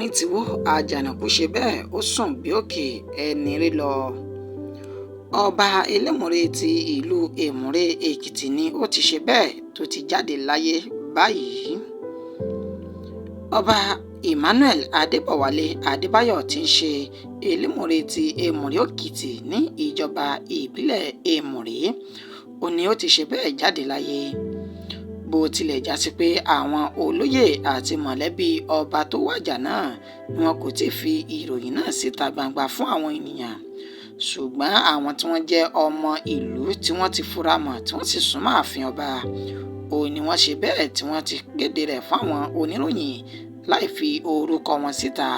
erin ti wó àjànàkú ṣe bẹ́ẹ̀ ó sùn bí òkè ẹni rí lọ. Ọba Elémùrè ti ìlú Èmùrè Èkìtì ni ó ti ṣe bẹ́ẹ̀ tó ti jáde láyé báyìí. Ọba Emmanuel Adébọ̀wálé Adébáyọ̀ tí ń ṣe Elémùrè ti Èmùrè Èkìtì ní ìjọba ìbílẹ̀ Èmùrè ó ní ó ti ṣe bẹ́ẹ̀ jáde láyé. Bó tilẹ̀ já sí pé àwọn olóyè àti mọ̀lẹ́bí ọba tó wàjà náà ni wọn kò tí ì fi ìròyìn náà síta gbangba fún àwọn ènìyàn, ṣùgbọ́n àwọn tí wọ́n jẹ́ ọmọ ìlú tí wọ́n ti fura mọ̀ tí wọ́n sì súnmọ́ ààfin ọba ó ní wọ́n ṣe bẹ́ẹ̀ tí wọ́n ti kéde rẹ̀ fáwọn oníròyìn láì fi orúkọ wọn síta.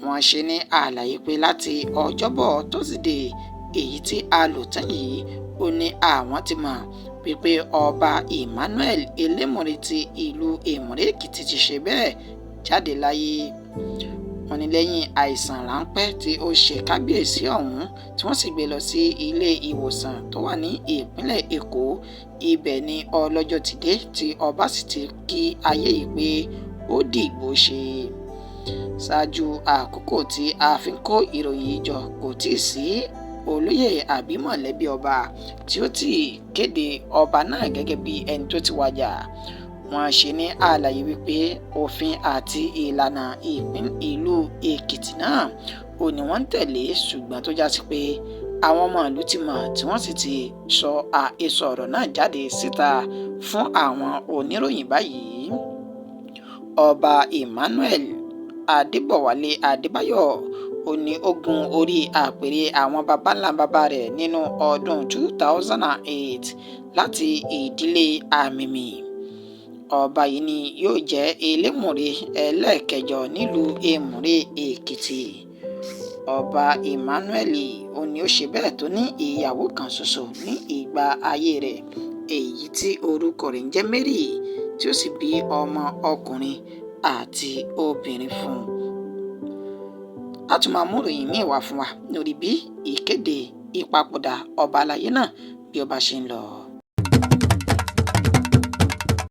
Wọ́n ṣe ní àlàyé pé láti ọjọ́bọ̀ tósídẹ̀ẹ́ èyí tí a lò tán yìí ó ní àwọn ti mọ̀ pípé ọba Emmanuel Elémùrè ti ìlú Èmùrè Èkìtì ti ṣe bẹ́ẹ̀ jáde láyé. Wọ́n ní lẹ́yìn àìsàn ráńpẹ́ tí ó ṣe kábíyèsí ọ̀hún tí wọ́n sì gbé lọ sí ilé ìwòsàn tó wà ní ìpínlẹ̀ Èkó, ibẹ̀ ni ọlọ́jọ́ ti dé tí ọba sì ti kí ayé yìí pé ó dìgbò ṣe. Ṣáájú àkókò tí a fi ń kó ìròyìn jọ kò tíì sí olóyè àbí mọ̀lẹ́bí ọba tí ó ti kéde ọba náà gẹ́gẹ́ bí ẹni tó ti wàjà. Wọ́n ṣe ní àlàyé wípé òfin àti ìlànà ìlú Èkìtì náà ò ní wọ́n ń tẹ̀lé, ṣùgbọ́n tó já sí pé àwọn ọmọ ìlú ti mọ̀ tí wọ́n sì ti sọ àhesọ ọ̀rọ̀ náà jáde síta fún àwọn oníròyìn báyìí. Ọba Emmanuel Adébọ̀wálé Adébáyọ̀ ó ní ó gun orí àpèrè àwọn baba ńlá baba rẹ̀ nínú ọdún 2008 láti ìdílé Àmìmì. Ọba yìí ni yóò jẹ́ Elémùrè ẹlẹ́ẹ̀kẹjọ nílùú Èmùrè Èkìtì. Ọba Emmanuel ó ní ó ṣe bẹ́ẹ̀ tó ní ìyàwó kan ṣoṣo ní ìgbà ayé rẹ̀ èyí tí orúkọ rẹ̀ ń jẹ́ Mary tí ó sì bí ọmọ ọkùnrin àti obìnrin fún un. A tún máa mú ìròyìn míì wá fún wa lórí bí ìkéde ìpapòdà ọba aláyé náà bí ó bá ṣe ń lọ.